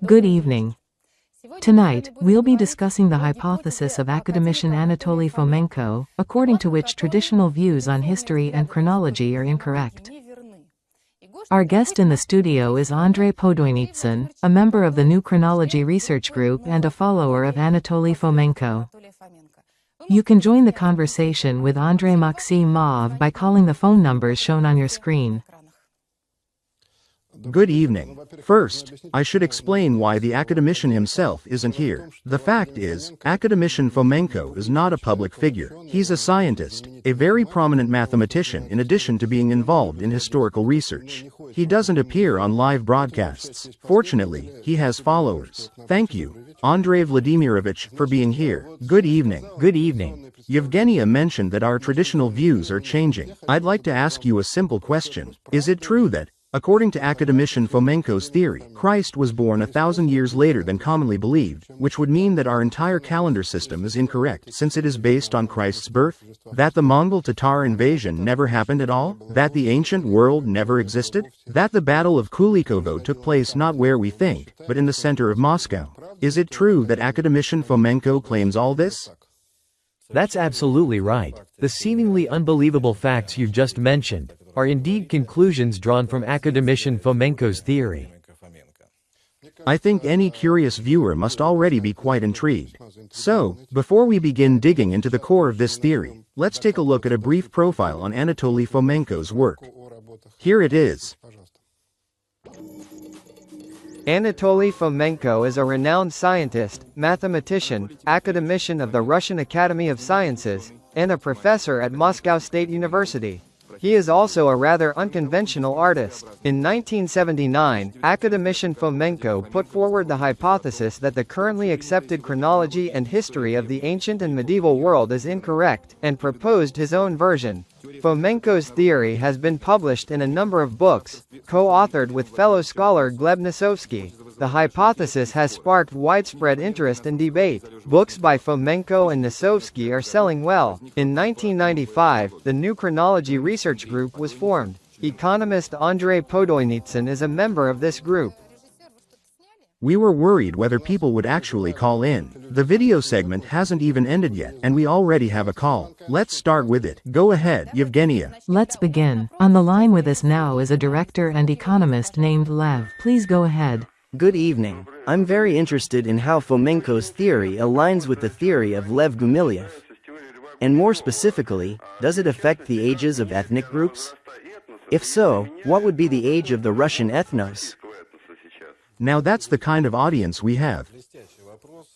Good evening. Tonight, we'll be discussing the hypothesis of academician Anatoly Fomenko, according to which traditional views on history and chronology are incorrect. Our guest in the studio is Andrei Podoynitsyn, a member of the New Chronology Research Group and a follower of Anatoly Fomenko. You can join the conversation with Andrei Maksimov by calling the phone numbers shown on your screen. Good evening. First, I should explain why the academician himself isn't here. The fact is, academician Fomenko is not a public figure. He's a scientist, a very prominent mathematician in addition to being involved in historical research. He doesn't appear on live broadcasts. Fortunately, he has followers. Thank you, Andrei Vladimirovich, for being here. Good evening. Good evening. Yevgenia mentioned that our traditional views are changing. I'd like to ask you a simple question. Is it true that, according to academician Fomenko's theory, Christ was born 1,000 years later than commonly believed, which would mean that our entire calendar system is incorrect since it is based on Christ's birth? That the Mongol Tatar invasion never happened at all? That the ancient world never existed? That the Battle of Kulikovo took place not where we think, but in the center of Moscow? Is it true that academician Fomenko claims all this? That's absolutely right. The seemingly unbelievable facts you just mentioned are indeed conclusions drawn from academician Fomenko's theory. I think any curious viewer must already be quite intrigued. So, before we begin digging into the core of this theory, let's take a look at a brief profile on Anatoly Fomenko's work. Here it is. Anatoly Fomenko is a renowned scientist, mathematician, academician of the Russian Academy of Sciences, and a professor at Moscow State University. He is also a rather unconventional artist. In 1979, academician Fomenko put forward the hypothesis that the currently accepted chronology and history of the ancient and medieval world is incorrect, and proposed his own version. Fomenko's theory has been published in a number of books, co-authored with fellow scholar Gleb Nosovsky. The hypothesis has sparked widespread interest and debate. Books by Fomenko and Nosovsky are selling well. In 1995, the New Chronology Research Group was formed. Economist Andrei Podoynitsyn is a member of this group. We were worried whether people would actually call in. The video segment hasn't even ended yet, and we already have a call. Let's start with it. Go ahead, Yevgenia. Let's begin. On the line with us now is a director and economist named Lev. Please go ahead. Good evening. I'm very interested in how Fomenko's theory aligns with the theory of Lev Gumilev. And more specifically, does it affect the ages of ethnic groups? If so, what would be the age of the Russian ethnos? Now that's the kind of audience we have.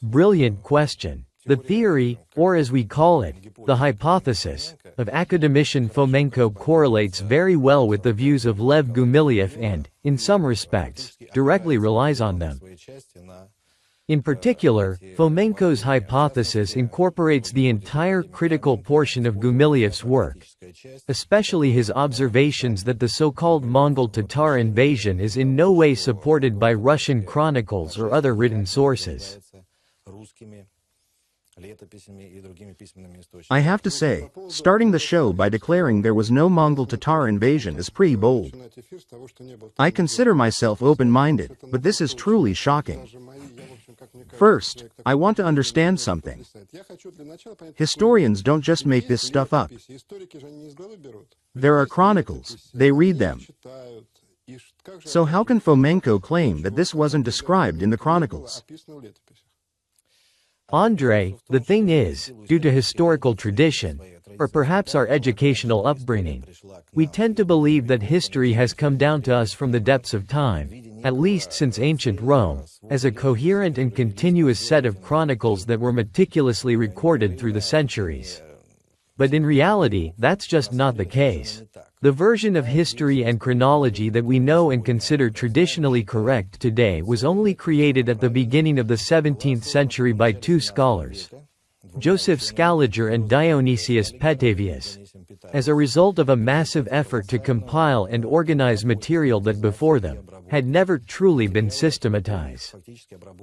Brilliant question. The theory, or as we call it, the hypothesis, of academician Fomenko correlates very well with the views of Lev Gumilev and, in some respects, directly relies on them. In particular, Fomenko's hypothesis incorporates the entire critical portion of Gumilev's work, especially his observations that the so-called Mongol Tatar invasion is in no way supported by Russian chronicles or other written sources. I have to say, starting the show by declaring there was no Mongol Tatar invasion is pretty bold. I consider myself open-minded, but this is truly shocking. First, I want to understand something. Historians don't just make this stuff up. There are chronicles, they read them. So how can Fomenko claim that this wasn't described in the chronicles? Andrei, the thing is, due to historical tradition, or perhaps our educational upbringing, we tend to believe that history has come down to us from the depths of time, at least since ancient Rome, as a coherent and continuous set of chronicles that were meticulously recorded through the centuries. But in reality, that's just not the case. The version of history and chronology that we know and consider traditionally correct today was only created at the beginning of the 17th century by two scholars, Joseph Scaliger and Dionysius Petavius, as a result of a massive effort to compile and organize material that before them had never truly been systematized.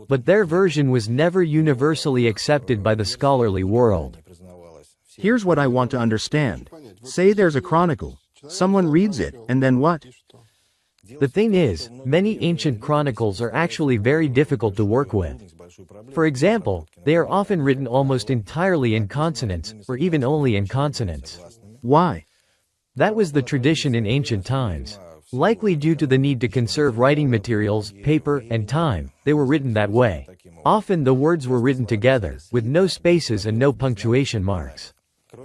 But their version was never universally accepted by the scholarly world. Here's what I want to understand. Say there's a chronicle. Someone reads it, and then what? The thing is, many ancient chronicles are actually very difficult to work with. For example, they are often written almost entirely in consonants, or even only in consonants. Why? That was the tradition in ancient times. Likely due to the need to conserve writing materials, paper, and time, they were written that way. Often the words were written together, with no spaces and no punctuation marks.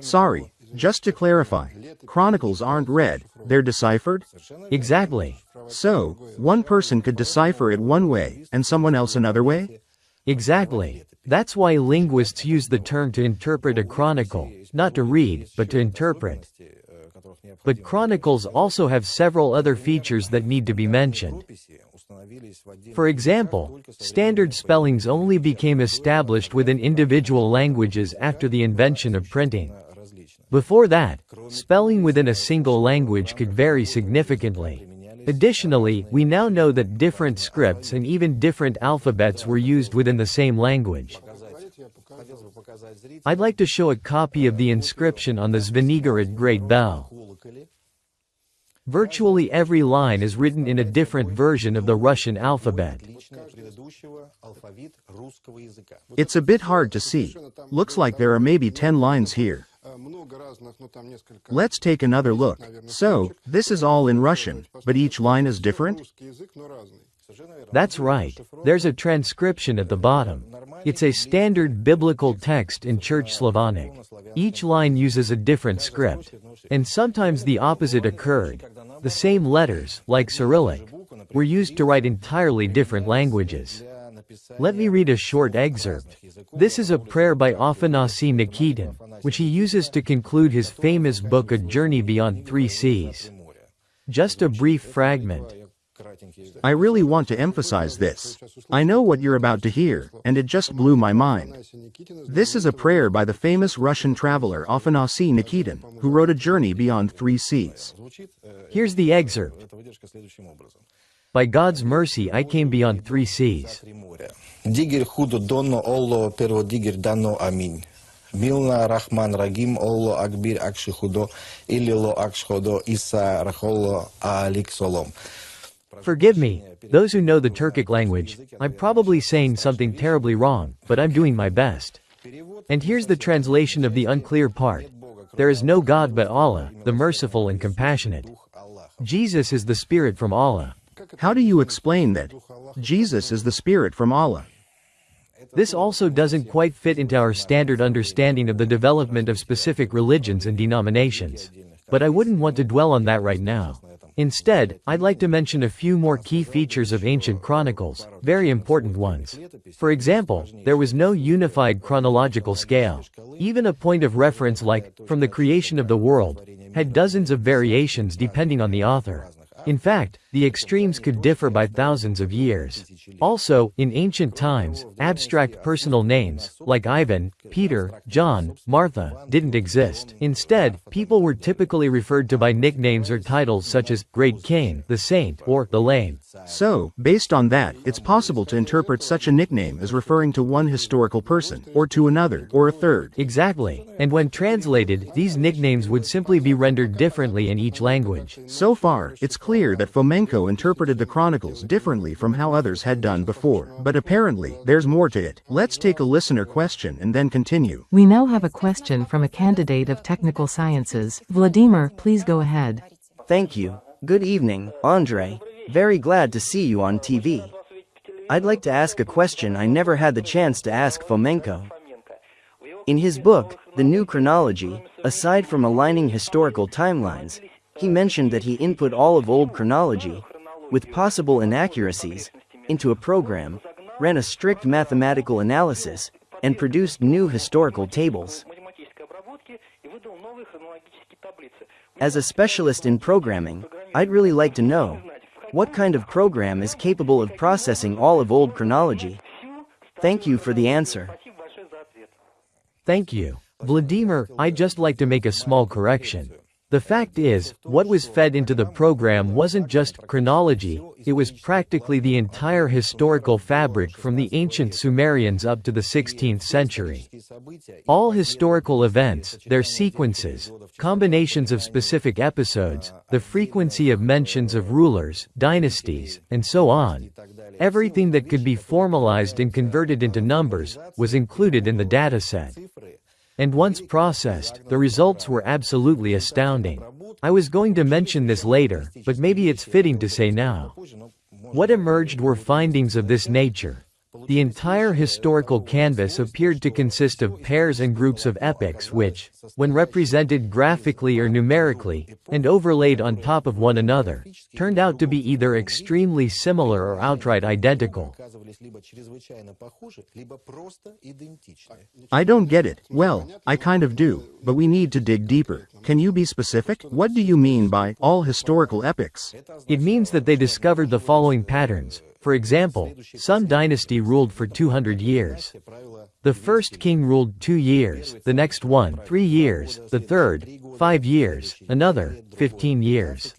Sorry, just to clarify, chronicles aren't read, they're deciphered? Exactly. So, one person could decipher it one way, and someone else another way? Exactly. That's why linguists use the term to interpret a chronicle, not to read, but to interpret. But chronicles also have several other features that need to be mentioned. For example, standard spellings only became established within individual languages after the invention of printing. Before that, spelling within a single language could vary significantly. Additionally, we now know that different scripts and even different alphabets were used within the same language. I'd like to show a copy of the inscription on the Zvenigorod Great Bell. Virtually every line is written in a different version of the Russian alphabet. It's a bit hard to see. Looks like there are maybe 10 lines here. Let's take another look. So, this is all in Russian, but each line is different? That's right. There's a transcription at the bottom. It's a standard biblical text in Church Slavonic. Each line uses a different script. And sometimes the opposite occurred. The same letters, like Cyrillic, were used to write entirely different languages. Let me read a short excerpt. This is a prayer by Afanasy Nikitin, which he uses to conclude his famous book A Journey Beyond Three Seas. Just a brief fragment. I really want to emphasize this. I know what you're about to hear, and it just blew my mind. This is a prayer by the famous Russian traveler Afanasy Nikitin, who wrote A Journey Beyond Three Seas. Here's the excerpt. By God's mercy I came beyond three seas. Digir hudo donno ollo pervo digir danno amin. Milna Rahman Ragim ollo akbir akshi hudo ililo akshodo isa racholo alik solom. Forgive me, those who know the Turkic language, I'm probably saying something terribly wrong, but I'm doing my best. And here's the translation of the unclear part. There is no God but Allah, the merciful and compassionate. Jesus is the Spirit from Allah. How do you explain that? Jesus is the Spirit from Allah. This also doesn't quite fit into our standard understanding of the development of specific religions and denominations. But I wouldn't want to dwell on that right now. Instead, I'd like to mention a few more key features of ancient chronicles, very important ones. For example, there was no unified chronological scale. Even a point of reference like, from the creation of the world, had dozens of variations depending on the author. In fact, the extremes could differ by thousands of years. Also, in ancient times, abstract personal names, like Ivan, Peter, John, Martha, didn't exist. Instead, people were typically referred to by nicknames or titles such as Great King, the Saint, or the Lame. So, based on that, it's possible to interpret such a nickname as referring to one historical person, or to another, or a third. Exactly. And when translated, these nicknames would simply be rendered differently in each language. So far, it's clear that Fomenko interpreted the chronicles differently from how others had done before, but apparently, there's more to it. Let's take a listener question and then continue. We now have a question from a candidate of technical sciences. Vladimir, please go ahead. Thank you. Good evening, Andrei. Very glad to see you on TV. I'd like to ask a question I never had the chance to ask Fomenko. In his book, The New Chronology, aside from aligning historical timelines, he mentioned that he input all of old chronology, with possible inaccuracies, into a program, ran a strict mathematical analysis, and produced new historical tables. As a specialist in programming, I'd really like to know, what kind of program is capable of processing all of old chronology? Thank you for the answer. Thank you. Vladimir, I'd just like to make a small correction. The fact is, what was fed into the program wasn't just chronology, it was practically the entire historical fabric from the ancient Sumerians up to the 16th century. All historical events, their sequences, combinations of specific episodes, the frequency of mentions of rulers, dynasties, and so on. Everything that could be formalized and converted into numbers was included in the dataset. And once processed, the results were absolutely astounding. I was going to mention this later, but maybe it's fitting to say now. What emerged were findings of this nature. The entire historical canvas appeared to consist of pairs and groups of epochs which, when represented graphically or numerically, and overlaid on top of one another, turned out to be either extremely similar or outright identical. I don't get it. Well, I kind of do, but we need to dig deeper. Can you be specific? What do you mean by all historical epochs? It means that they discovered the following patterns. For example, some dynasty ruled for 200 years. The first king ruled 2 years, the next one 3 years, the third 5 years, another 15 years.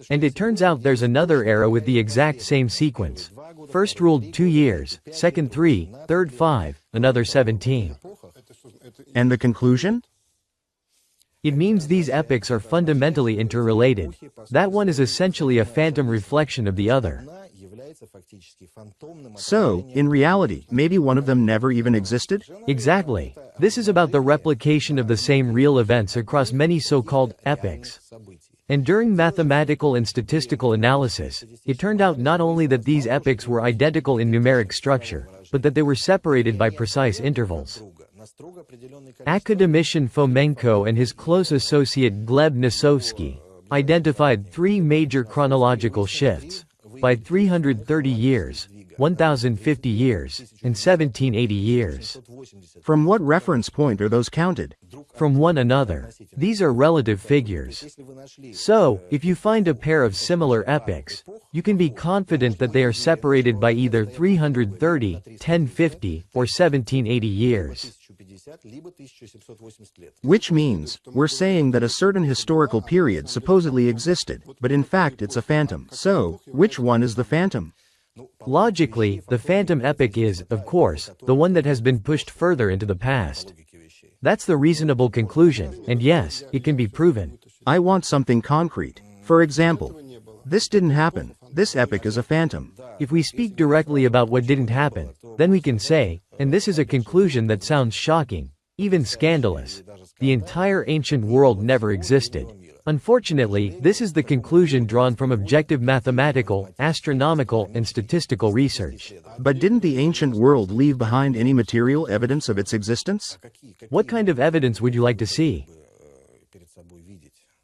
And it turns out there's another era with the exact same sequence. First ruled 2 years, second 3, third 5, another 17. And the conclusion? It means these epochs are fundamentally interrelated. That one is essentially a phantom reflection of the other. So, in reality, maybe one of them never even existed? Exactly. This is about the replication of the same real events across many so-called epochs. And during mathematical and statistical analysis, it turned out not only that these epochs were identical in numeric structure, but that they were separated by precise intervals. Academician Fomenko and his close associate Gleb Nosovsky identified 3 major chronological shifts by 330 years, 1050 years, and 1780 years. From what reference point are those counted? From one another. These are relative figures. So, if you find a pair of similar epochs, you can be confident that they are separated by either 330, 1050, or 1780 years. Which means, we're saying that a certain historical period supposedly existed, but in fact it's a phantom. So, which one is the phantom? Logically, the phantom epoch is, of course, the one that has been pushed further into the past. That's the reasonable conclusion, and yes, it can be proven. I want something concrete. For example, this didn't happen. This epoch is a phantom. If we speak directly about what didn't happen, then we can say, and this is a conclusion that sounds shocking, even scandalous, the entire ancient world never existed. Unfortunately, this is the conclusion drawn from objective mathematical, astronomical, and statistical research. But didn't the ancient world leave behind any material evidence of its existence? What kind of evidence would you like to see?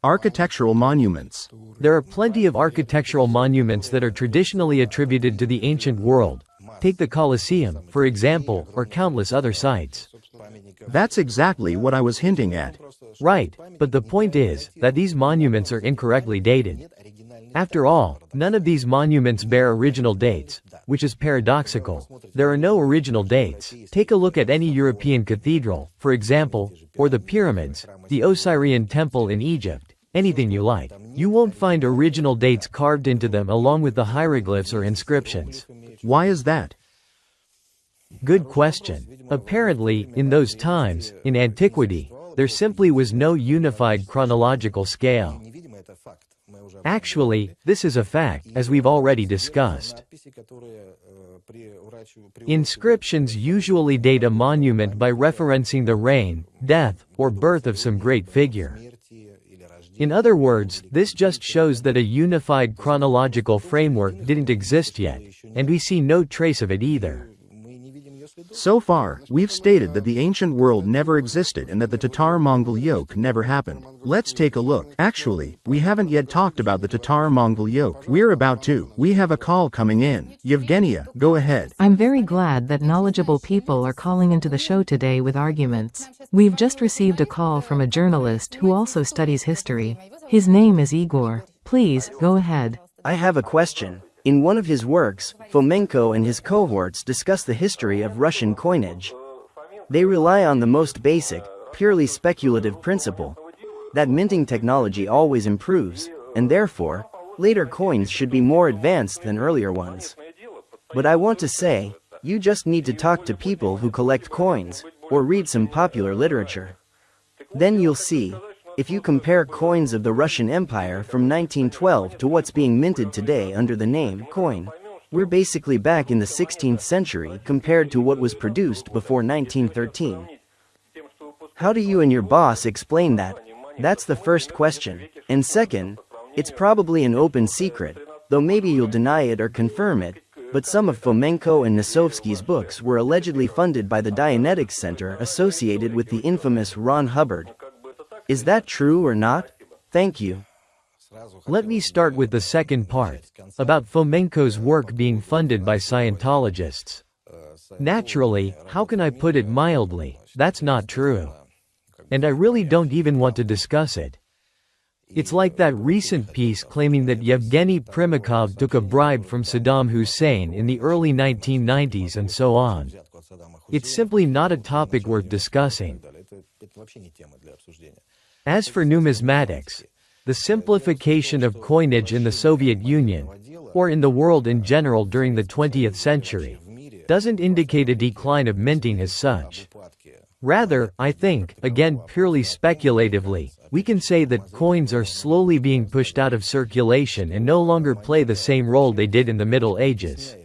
Architectural monuments. There are plenty of architectural monuments that are traditionally attributed to the ancient world. Take the Colosseum, for example, or countless other sites. That's exactly what I was hinting at. Right, but the point is that these monuments are incorrectly dated. After all, none of these monuments bear original dates, which is paradoxical. There are no original dates. Take a look at any European cathedral, for example, or the pyramids, the Osirian temple in Egypt, anything you like. You won't find original dates carved into them along with the hieroglyphs or inscriptions. Why is that? Good question. Apparently, in those times, in antiquity, there simply was no unified chronological scale. Actually, this is a fact, as we've already discussed. Inscriptions usually date a monument by referencing the reign, death, or birth of some great figure. In other words, this just shows that a unified chronological framework didn't exist yet, and we see no trace of it either. So far, we've stated that the ancient world never existed and that the Tatar-Mongol yoke never happened. Let's take a look. Actually, we haven't yet talked about the Tatar-Mongol yoke. We're about to. We have a call coming in. Yevgenia, go ahead. I'm very glad that knowledgeable people are calling into the show today with arguments. We've just received a call from a journalist who also studies history. His name is Igor. Please, go ahead. I have a question. In one of his works, Fomenko and his cohorts discuss the history of Russian coinage. They rely on the most basic, purely speculative principle. that minting technology always improves, and therefore, later coins should be more advanced than earlier ones. But I want to say, you just need to talk to people who collect coins, or read some popular literature. Then you'll see, if you compare coins of the Russian Empire from 1912 to what's being minted today under the name coin, we're basically back in the 16th century compared to what was produced before 1913. How do you and your boss explain that? That's the first question. And second, it's probably an open secret, though maybe you'll deny it or confirm it, but some of Fomenko and Nosovsky's books were allegedly funded by the Dianetics Center associated with the infamous Ron Hubbard. Is that true or not? Thank you. Let me start with the second part, about Fomenko's work being funded by Scientologists. Naturally, how can I put it mildly, that's not true. And I really don't even want to discuss it. It's like that recent piece claiming that Yevgeny Primakov took a bribe from Saddam Hussein in the early 1990s and so on. It's simply not a topic worth discussing. As for numismatics, the simplification of coinage in the Soviet Union, or in the world in general during the 20th century, doesn't indicate a decline of minting as such. Rather, I think, again purely speculatively, we can say that coins are slowly being pushed out of circulation and no longer play the same role they did in the Middle Ages.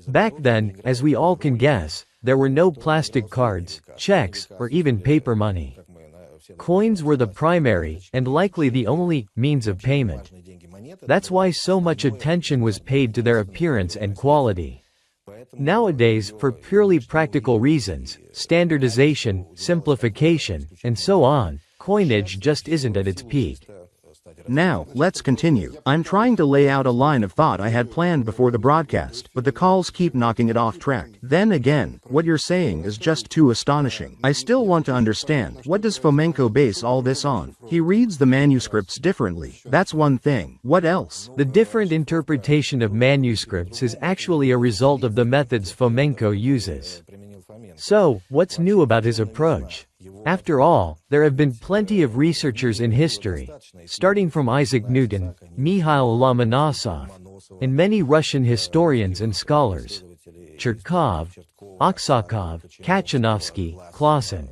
Back then, as we all can guess, there were no plastic cards, checks, or even paper money. Coins were the primary, and likely the only, means of payment. That's why so much attention was paid to their appearance and quality. Nowadays, for purely practical reasons, standardization, simplification, and so on, coinage just isn't at its peak. Now, let's continue. I'm trying to lay out a line of thought I had planned before the broadcast, but the calls keep knocking it off track. Then again, what you're saying is just too astonishing. I still want to understand, what does Fomenko base all this on? He reads the manuscripts differently. That's one thing. What else? The different interpretation of manuscripts is actually a result of the methods Fomenko uses. So, what's new about his approach? After all, there have been plenty of researchers in history, starting from Isaac Newton, Mikhail Lomonosov, and many Russian historians and scholars, Chertkov, Aksakov, Kachanovsky, Clausen.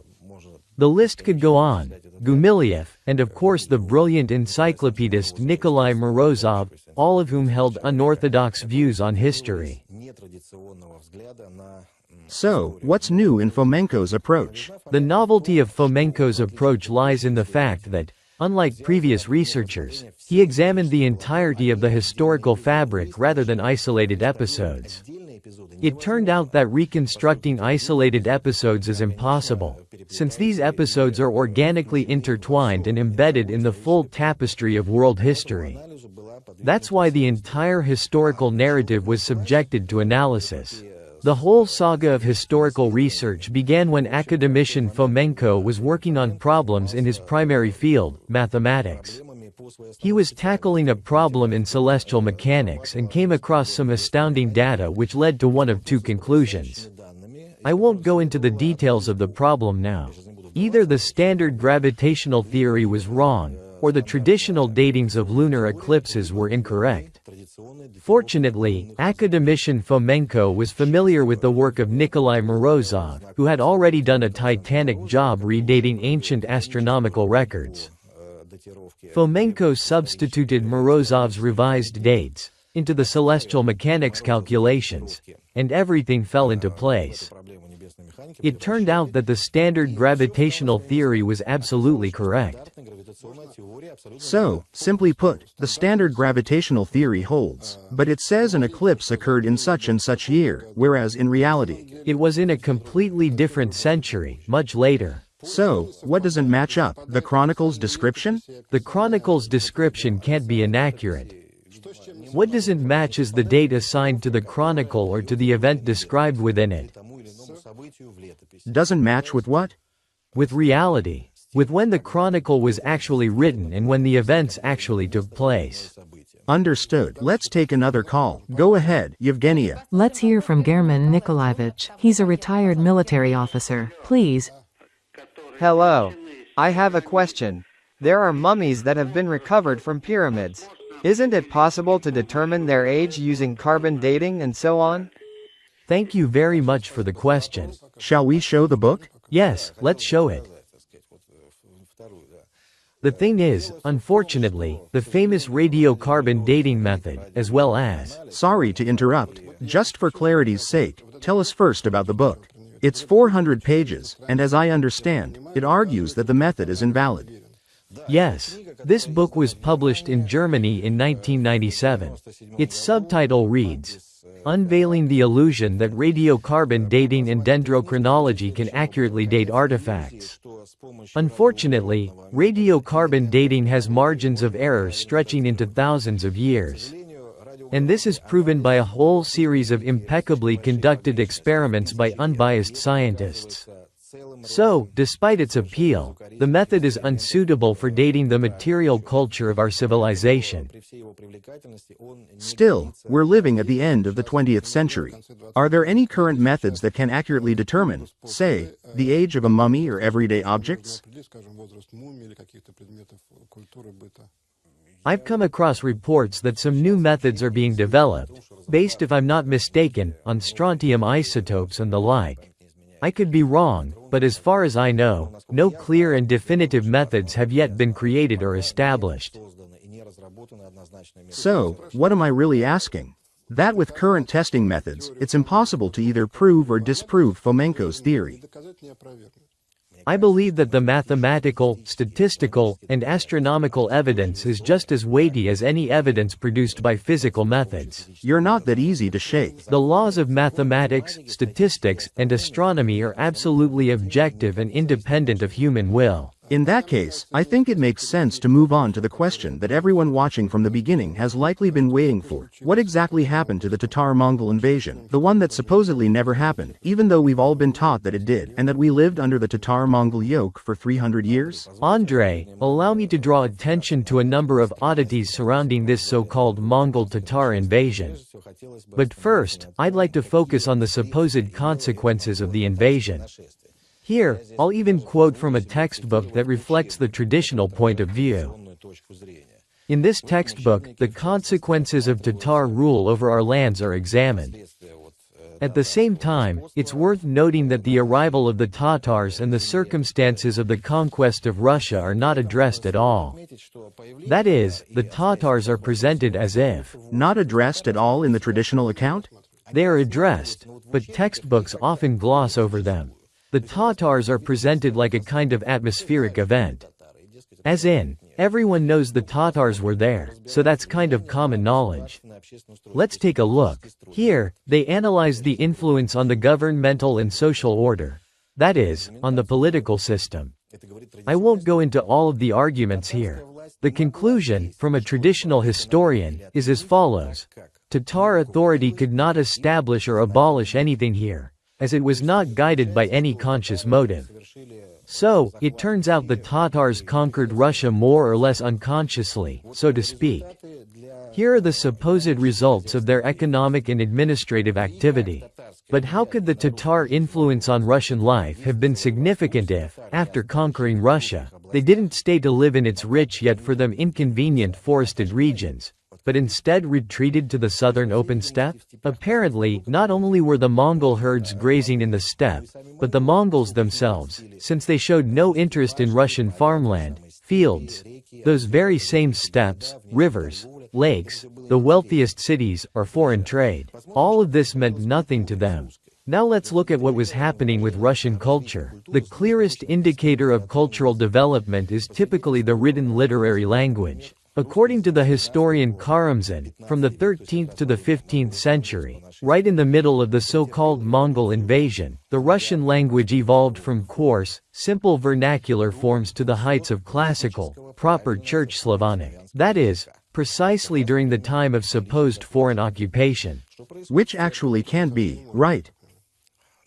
The list could go on, Gumilev, and of course the brilliant encyclopedist Nikolai Morozov, all of whom held unorthodox views on history. So, what's new in Fomenko's approach? The novelty of Fomenko's approach lies in the fact that, unlike previous researchers, he examined the entirety of the historical fabric rather than isolated episodes. It turned out that reconstructing isolated episodes is impossible, since these episodes are organically intertwined and embedded in the full tapestry of world history. That's why the entire historical narrative was subjected to analysis. The whole saga of historical research began when academician Fomenko was working on problems in his primary field, mathematics. He was tackling a problem in celestial mechanics and came across some astounding data which led to one of two conclusions. I won't go into the details of the problem now. Either the standard gravitational theory was wrong, or the traditional datings of lunar eclipses were incorrect. Fortunately, academician Fomenko was familiar with the work of Nikolai Morozov, who had already done a titanic job redating ancient astronomical records. Fomenko substituted Morozov's revised dates into the celestial mechanics calculations, and everything fell into place. It turned out that the standard gravitational theory was absolutely correct. So, simply put, the standard gravitational theory holds, but it says an eclipse occurred in such and such year, whereas in reality, it was in a completely different century, much later. So, what doesn't match up? The chronicle's description? The chronicle's description can't be inaccurate. What doesn't match is the date assigned to the chronicle or to the event described within it. Doesn't match with what? With reality. With when the chronicle was actually written and when the events actually took place. Understood. Let's take another call. Go ahead, Yevgenia. Let's hear from German Nikolaevich. He's a retired military officer. Please. Hello. I have a question. There are mummies that have been recovered from pyramids. Isn't it possible to determine their age using carbon dating and so on? Thank you very much for the question. Shall we show the book? Yes, let's show it. The thing is, unfortunately, the famous radiocarbon dating method, as well as... Sorry to interrupt. Just for clarity's sake, tell us first about the book. It's 400 pages, and as I understand, it argues that the method is invalid. Yes. This book was published in Germany in 1997. Its subtitle reads, Unveiling the Illusion that Radiocarbon Dating and Dendrochronology Can Accurately Date Artifacts. Unfortunately, radiocarbon dating has margins of error stretching into thousands of years. And this is proven by a whole series of impeccably conducted experiments by unbiased scientists. So, despite its appeal, the method is unsuitable for dating the material culture of our civilization. Still, we're living at the end of the 20th century. Are there any current methods that can accurately determine, say, the age of a mummy or everyday objects? I've come across reports that some new methods are being developed, based, if I'm not mistaken, on strontium isotopes and the like. I could be wrong, but as far as I know, no clear and definitive methods have yet been created or established. So, what am I really asking? That with current testing methods, it's impossible to either prove or disprove Fomenko's theory. I believe that the mathematical, statistical, and astronomical evidence is just as weighty as any evidence produced by physical methods. You're not that easy to shake. The laws of mathematics, statistics, and astronomy are absolutely objective and independent of human will. In that case, I think it makes sense to move on to the question that everyone watching from the beginning has likely been waiting for. What exactly happened to the Tatar-Mongol invasion? The one that supposedly never happened, even though we've all been taught that it did, and that we lived under the Tatar-Mongol yoke for 300 years? Andrei, allow me to draw attention to a number of oddities surrounding this so-called Mongol Tatar invasion. But first, I'd like to focus on the supposed consequences of the invasion. Here, I'll even quote from a textbook that reflects the traditional point of view. In this textbook, the consequences of Tatar rule over our lands are examined. At the same time, it's worth noting that the arrival of the Tatars and the circumstances of the conquest of Russia are not addressed at all. That is, the Tatars are presented as if not addressed at all in the traditional account? They are addressed, but textbooks often gloss over them. The Tatars are presented like a kind of atmospheric event. As in, everyone knows the Tatars were there, so that's kind of common knowledge. Let's take a look. Here, they analyze the influence on the governmental and social order. That is, on the political system. I won't go into all of the arguments here. The conclusion, from a traditional historian, is as follows. Tatar authority could not establish or abolish anything here, as it was not guided by any conscious motive. So, it turns out the Tatars conquered Russia more or less unconsciously, so to speak. Here are the supposed results of their economic and administrative activity. But how could the Tatar influence on Russian life have been significant if, after conquering Russia, they didn't stay to live in its rich yet for them inconvenient forested regions, but instead retreated to the southern open steppe? Apparently, not only were the Mongol herds grazing in the steppe, but the Mongols themselves, since they showed no interest in Russian farmland, fields, those very same steppes, rivers, lakes, the wealthiest cities, or foreign trade. All of this meant nothing to them. Now let's look at what was happening with Russian culture. The clearest indicator of cultural development is typically the written literary language. According to the historian Karamzin, from the 13th to the 15th century, right in the middle of the so-called Mongol invasion, the Russian language evolved from coarse, simple vernacular forms to the heights of classical, proper Church Slavonic. That is, precisely during the time of supposed foreign occupation. Which actually can't be, right?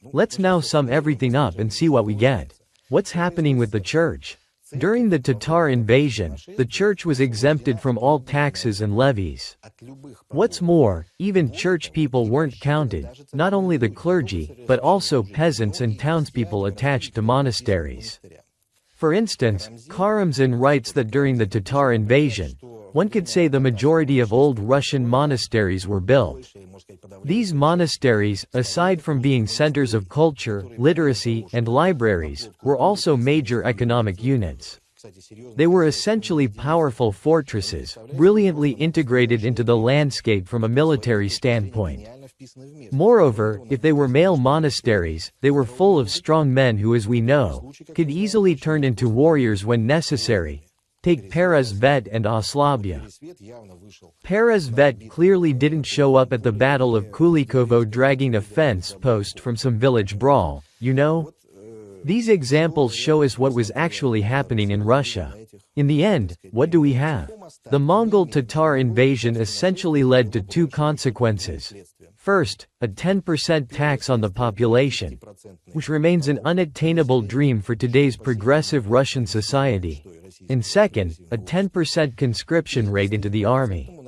Let's now sum everything up and see what we get. What's happening with the church? During the Tatar invasion, the church was exempted from all taxes and levies. What's more, even church people weren't counted, not only the clergy, but also peasants and townspeople attached to monasteries. For instance, Karamzin writes that during the Tatar invasion, one could say the majority of old Russian monasteries were built. These monasteries, aside from being centers of culture, literacy, and libraries, were also major economic units. They were essentially powerful fortresses, brilliantly integrated into the landscape from a military standpoint. Moreover, if they were male monasteries, they were full of strong men who, as we know, could easily turn into warriors when necessary. Take Perezvet and Oslabya. Perezvet clearly didn't show up at the Battle of Kulikovo dragging a fence post from some village brawl, you know? These examples show us what was actually happening in Russia. In the end, what do we have? The Mongol Tatar invasion essentially led to two consequences. First, a 10% tax on the population, which remains an unattainable dream for today's progressive Russian society. And second, a 10% conscription rate into the army.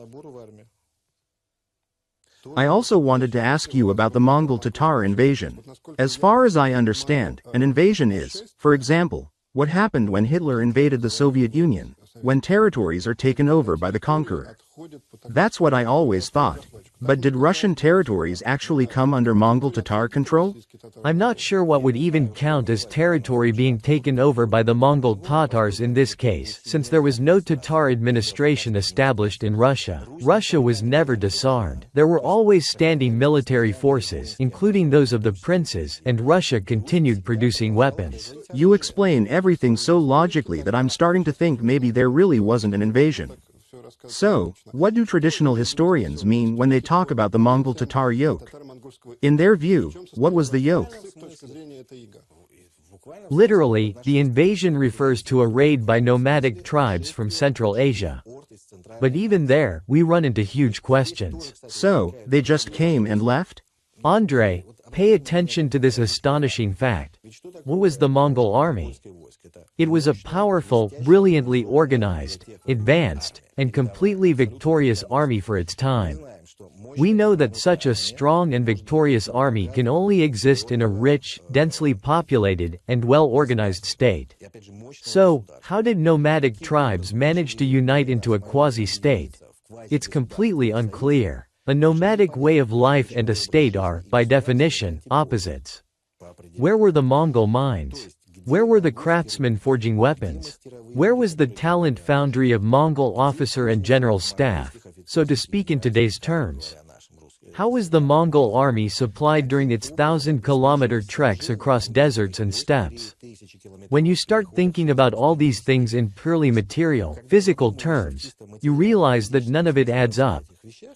I also wanted to ask you about the Mongol Tatar invasion. As far as I understand, an invasion is, for example, what happened when Hitler invaded the Soviet Union, when territories are taken over by the conqueror. That's what I always thought. But did Russian territories actually come under Mongol Tatar control? I'm not sure what would even count as territory being taken over by the Mongol Tatars in this case, since there was no Tatar administration established in Russia. Russia was never disarmed. There were always standing military forces, including those of the princes, and Russia continued producing weapons. You explain everything so logically that I'm starting to think maybe there really wasn't an invasion. So, what do traditional historians mean when they talk about the Mongol Tatar yoke? In their view, what was the yoke? Literally, the invasion refers to a raid by nomadic tribes from Central Asia. But even there, we run into huge questions. So, they just came and left? Andrei, pay attention to this astonishing fact. What was the Mongol army? It was a powerful, brilliantly organized, advanced, and completely victorious army for its time. We know that such a strong and victorious army can only exist in a rich, densely populated, and well-organized state. So, how did nomadic tribes manage to unite into a quasi-state? It's completely unclear. A nomadic way of life and a state are, by definition, opposites. Where were the Mongol mines? Where were the craftsmen forging weapons? Where was the talent foundry of Mongol officer and general staff, so to speak in today's terms? How was the Mongol army supplied during its 1,000-kilometer treks across deserts and steppes? When you start thinking about all these things in purely material, physical terms, you realize that none of it adds up.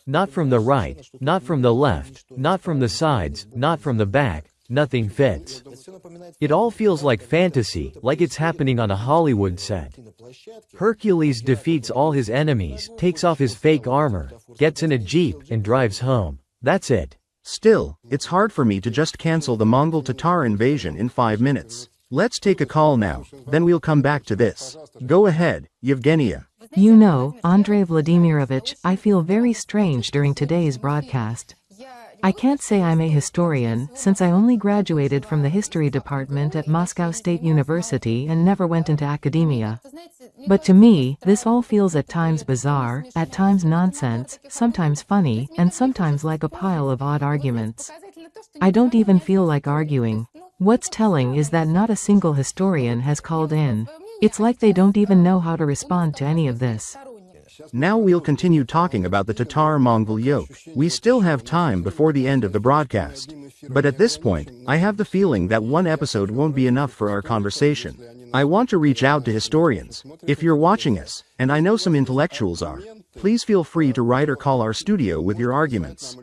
Not from the right, not from the left, not from the sides, not from the back. Nothing fits. It all feels like fantasy, like it's happening on a Hollywood set. Hercules defeats all his enemies, takes off his fake armor, gets in a jeep, and drives home. That's it. Still, it's hard for me to just cancel the Mongol Tatar invasion in 5 minutes. Let's take a call now, then we'll come back to this. Go ahead, Yevgenia. You know, Andrei Vladimirovich, I feel very strange during today's broadcast. I can't say I'm a historian, since I only graduated from the history department at Moscow State University and never went into academia. But to me, this all feels at times bizarre, at times nonsense, sometimes funny, and sometimes like a pile of odd arguments. I don't even feel like arguing. What's telling is that not a single historian has called in. It's like they don't even know how to respond to any of this. Now we'll continue talking about the Tatar-Mongol yoke. We still have time before the end of the broadcast. But at this point, I have the feeling that one episode won't be enough for our conversation. I want to reach out to historians. If you're watching us, and I know some intellectuals are, please feel free to write or call our studio with your arguments.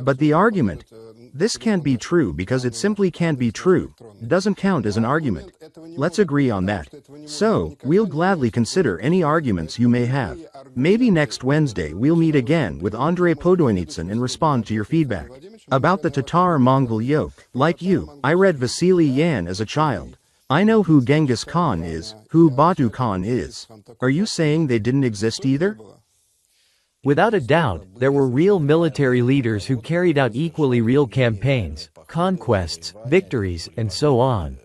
But the argument, this can't be true because it simply can't be true, doesn't count as an argument. Let's agree on that. So, we'll gladly consider any arguments you may have. Maybe next Wednesday we'll meet again with Andrei Podoynitsyn and respond to your feedback. About the Tatar-Mongol yoke, like you, I read Vasily Yan as a child. I know who Genghis Khan is, who Batu Khan is. Are you saying they didn't exist either? Without a doubt, there were real military leaders who carried out equally real campaigns, conquests, victories, and so on.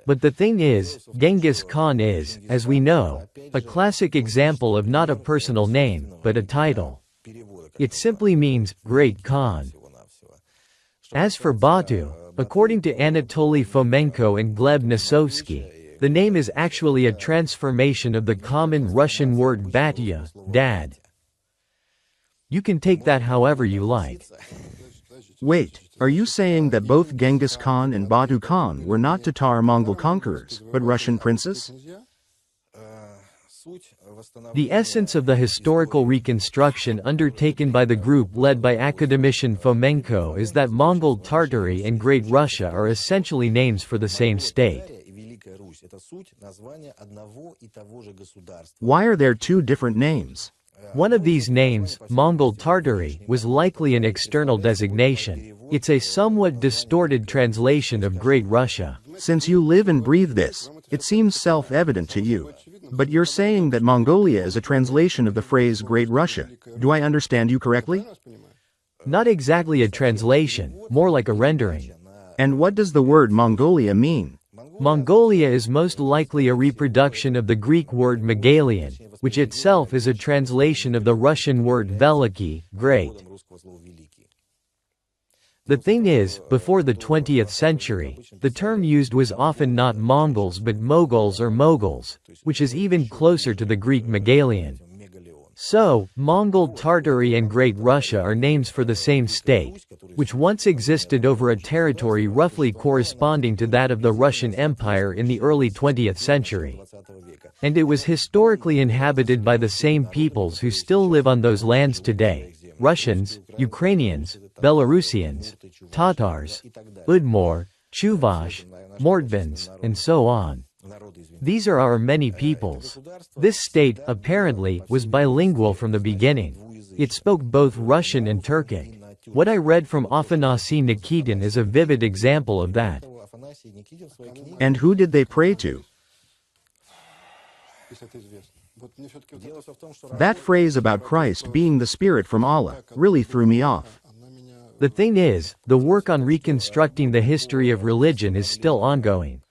But the thing is, Genghis Khan is, as we know, a classic example of not a personal name, but a title. It simply means, Great Khan. As for Batu, according to Anatoly Fomenko and Gleb Nosovsky, the name is actually a transformation of the common Russian word batya, dad. You can take that however you like. Wait, are you saying that both Genghis Khan and Batu Khan were not Tatar Mongol conquerors, but Russian princes? The essence of the historical reconstruction undertaken by the group led by academician Fomenko is that Mongol Tartary and Great Russia are essentially names for the same state. Why are there two different names? One of these names, Mongol Tartary, was likely an external designation. It's a somewhat distorted translation of Great Russia. Since you live and breathe this, it seems self-evident to you. But you're saying that Mongolia is a translation of the phrase Great Russia. Do I understand you correctly? Not exactly a translation, more like a rendering. And what does the word Mongolia mean? Mongolia is most likely a reproduction of the Greek word Megalian, which itself is a translation of the Russian word Veliki, great. The thing is, before the 20th century, the term used was often not Mongols but Moguls or Moguls, which is even closer to the Greek Megalian. So, Mongol Tartary and Great Russia are names for the same state, which once existed over a territory roughly corresponding to that of the Russian Empire in the early 20th century. And it was historically inhabited by the same peoples who still live on those lands today: Russians, Ukrainians, Belarusians, Tatars, Udmur, Chuvash, Mordvins, and so on. These are our many peoples. This state, apparently, was bilingual from the beginning. It spoke both Russian and Turkic. What I read from Afanasy Nikitin is a vivid example of that. And who did they pray to? That phrase about Christ being the Spirit from Allah really threw me off. The thing is, the work on reconstructing the history of religion is still ongoing.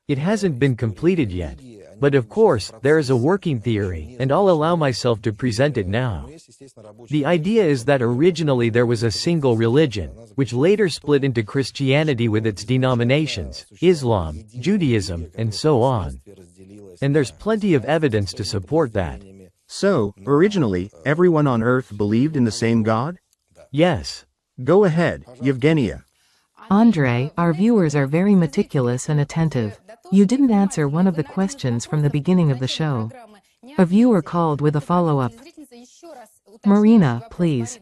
It hasn't been completed yet. But of course, there is a working theory, and I'll allow myself to present it now. The idea is that originally there was a single religion, which later split into Christianity with its denominations, Islam, Judaism, and so on. And there's plenty of evidence to support that. So, originally, everyone on earth believed in the same God? Yes. Go ahead, Yevgenia. Andrei, our viewers are very meticulous and attentive. You didn't answer one of the questions from the beginning of the show. A viewer called with a follow-up. Marina, please.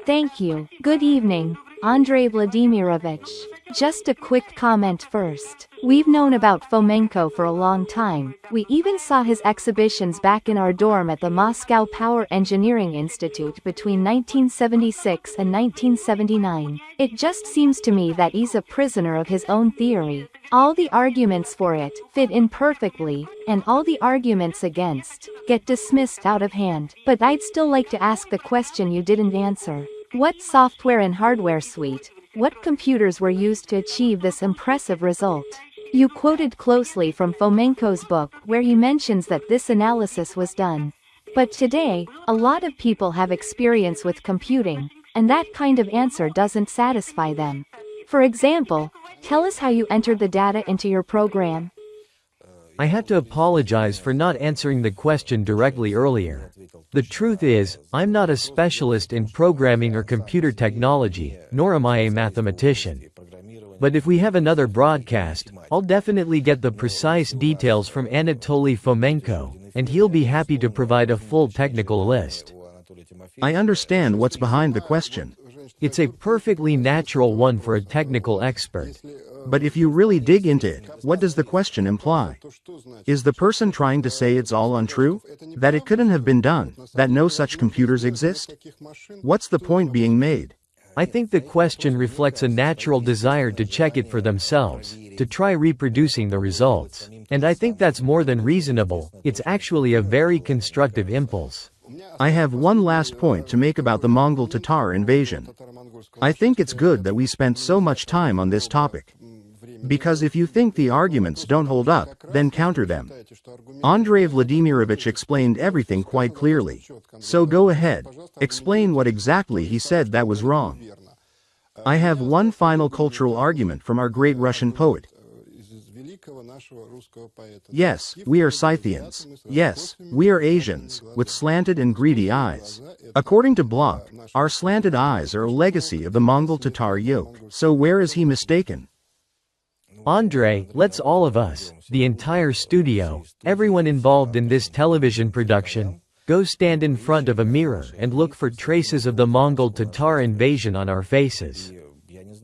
Thank you. Good evening, Andrei Vladimirovich. Just a quick comment first. We've known about Fomenko for a long time. We even saw his exhibitions back in our dorm at the Moscow Power Engineering Institute between 1976 and 1979. It just seems to me that he's a prisoner of his own theory. All the arguments for it fit in perfectly, and all the arguments against get dismissed out of hand. But I'd still like to ask the question you didn't answer. What software and hardware suite, what computers were used to achieve this impressive result? You quoted closely from Fomenko's book where he mentions that this analysis was done. But today, a lot of people have experience with computing, and that kind of answer doesn't satisfy them. For example, tell us how you entered the data into your program. I had to apologize for not answering the question directly earlier. The truth is, I'm not a specialist in programming or computer technology, nor am I a mathematician. But if we have another broadcast, I'll definitely get the precise details from Anatoly Fomenko, and he'll be happy to provide a full technical list. I understand what's behind the question. It's a perfectly natural one for a technical expert. But if you really dig into it, what does the question imply? Is the person trying to say it's all untrue? That it couldn't have been done? That no such computers exist? What's the point being made? I think the question reflects a natural desire to check it for themselves, to try reproducing the results. And I think that's more than reasonable. It's actually a very constructive impulse. I have one last point to make about the Mongol Tatar invasion. I think it's good that we spent so much time on this topic. Because if you think the arguments don't hold up, then counter them. Andrei Vladimirovich explained everything quite clearly. So go ahead, explain what exactly he said that was wrong. I have one final cultural argument from our great Russian poet. Yes, we are Scythians. Yes, we are Asians, with slanted and greedy eyes. According to Bloch, our slanted eyes are a legacy of the Mongol Tatar yoke. So where is he mistaken? Andrei, let's all of us, the entire studio, everyone involved in this television production, go stand in front of a mirror and look for traces of the Mongol Tatar invasion on our faces.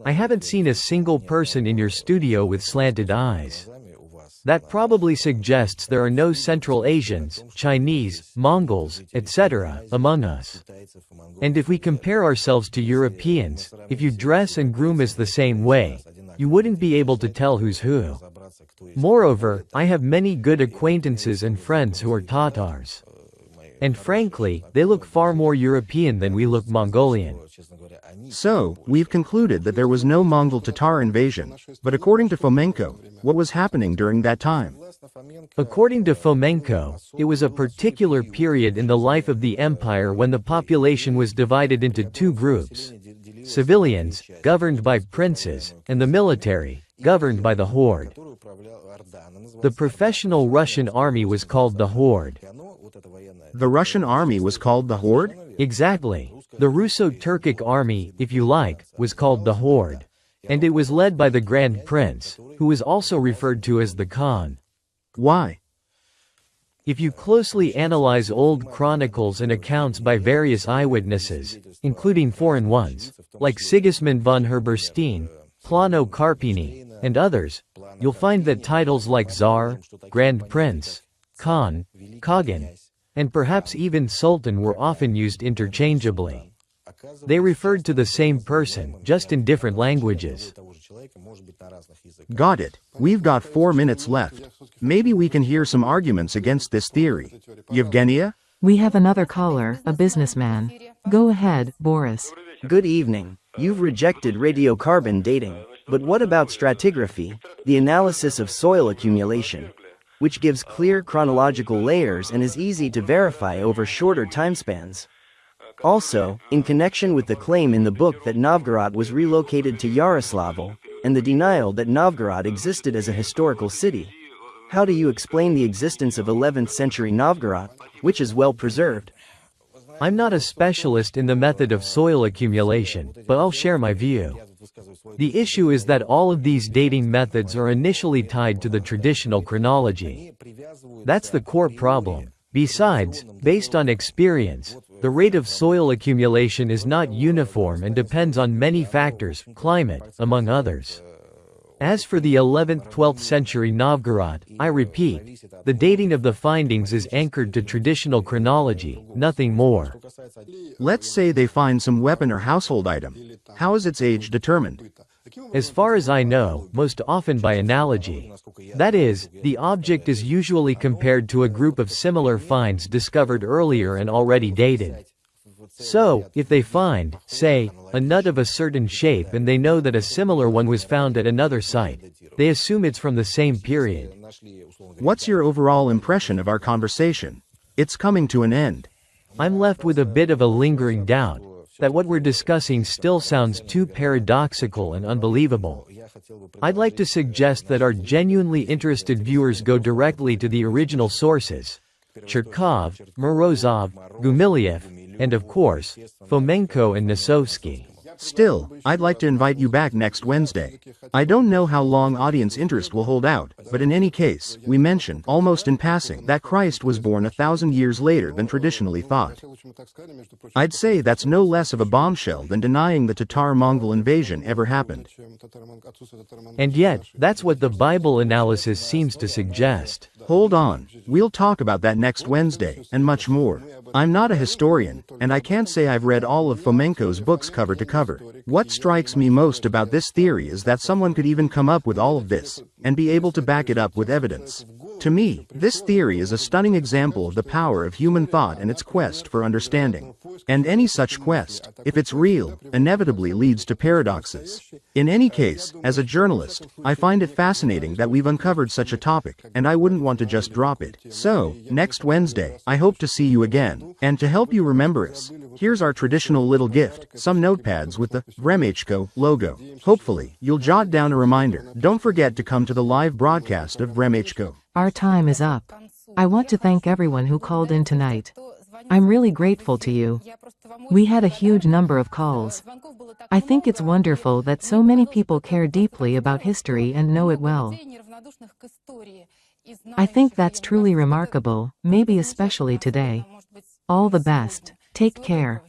I haven't seen a single person in your studio with slanted eyes. That probably suggests there are no Central Asians, Chinese, Mongols, etc. among us. And if we compare ourselves to Europeans, if you dress and groom us the same way, you wouldn't be able to tell who's who. Moreover, I have many good acquaintances and friends who are Tatars. And frankly, they look far more European than we look Mongolian. So, we've concluded that there was no Mongol Tatar invasion, but according to Fomenko, what was happening during that time? According to Fomenko, it was a particular period in the life of the empire when the population was divided into two groups: civilians, governed by princes, and the military, governed by the horde. The professional Russian army was called the horde. The Russian army was called the horde? Exactly. The Russo-Turkic army, if you like, was called the horde. And it was led by the Grand Prince, who was also referred to as the Khan. Why? If you closely analyze old chronicles and accounts by various eyewitnesses, including foreign ones, like Sigismund von Herberstein, Plano Carpini, and others, you'll find that titles like Tsar, Grand Prince, Khan, Khagan, and perhaps even Sultan were often used interchangeably. They referred to the same person, just in different languages. Got it. We've got 4 minutes left. Maybe we can hear some arguments against this theory. Yevgenia? We have another caller, a businessman. Go ahead, Boris. Good evening. You've rejected radiocarbon dating. But what about stratigraphy, the analysis of soil accumulation, which gives clear chronological layers and is easy to verify over shorter timespans? Also, in connection with the claim in the book that Novgorod was relocated to Yaroslavl, and the denial that Novgorod existed as a historical city, how do you explain the existence of 11th century Novgorod, which is well preserved? I'm not a specialist in the method of soil accumulation, but I'll share my view. The issue is that all of these dating methods are initially tied to the traditional chronology. That's the core problem. Besides, based on experience, the rate of soil accumulation is not uniform and depends on many factors, climate, among others. As for the 11th–12th century Novgorod, I repeat, the dating of the findings is anchored to traditional chronology, nothing more. Let's say they find some weapon or household item. How is its age determined? As far as I know, most often by analogy. That is, the object is usually compared to a group of similar finds discovered earlier and already dated. So, if they find, say, a nut of a certain shape and they know that a similar one was found at another site, they assume it's from the same period. What's your overall impression of our conversation? It's coming to an end. I'm left with a bit of a lingering doubt that what we're discussing still sounds too paradoxical and unbelievable. I'd like to suggest that our genuinely interested viewers go directly to the original sources: Cherkov, Morozov, Gumiliev, and of course, Fomenko and Nosovsky. Still, I'd like to invite you back next Wednesday. I don't know how long audience interest will hold out, but in any case, we mention, almost in passing, that Christ was born 1,000 years later than traditionally thought. I'd say that's no less of a bombshell than denying the Tatar-Mongol invasion ever happened. And yet, that's what the Bible analysis seems to suggest. Hold on, we'll talk about that next Wednesday, and much more. I'm not a historian, and I can't say I've read all of Fomenko's books cover to cover. What strikes me most about this theory is that someone could even come up with all of this, and be able to back it up with evidence. To me, this theory is a stunning example of the power of human thought and its quest for understanding. And any such quest, if it's real, inevitably leads to paradoxes. In any case, as a journalist, I find it fascinating that we've uncovered such a topic, and I wouldn't want to just drop it. So, next Wednesday, I hope to see you again. And to help you remember us, here's our traditional little gift, some notepads with the Vremechko logo. Hopefully, you'll jot down a reminder. Don't forget to come to the live broadcast of Vremechko. Our time is up. I want to thank everyone who called in tonight. I'm really grateful to you. We had a huge number of calls. I think it's wonderful that so many people care deeply about history and know it well. I think that's truly remarkable, maybe especially today. All the best. Take care.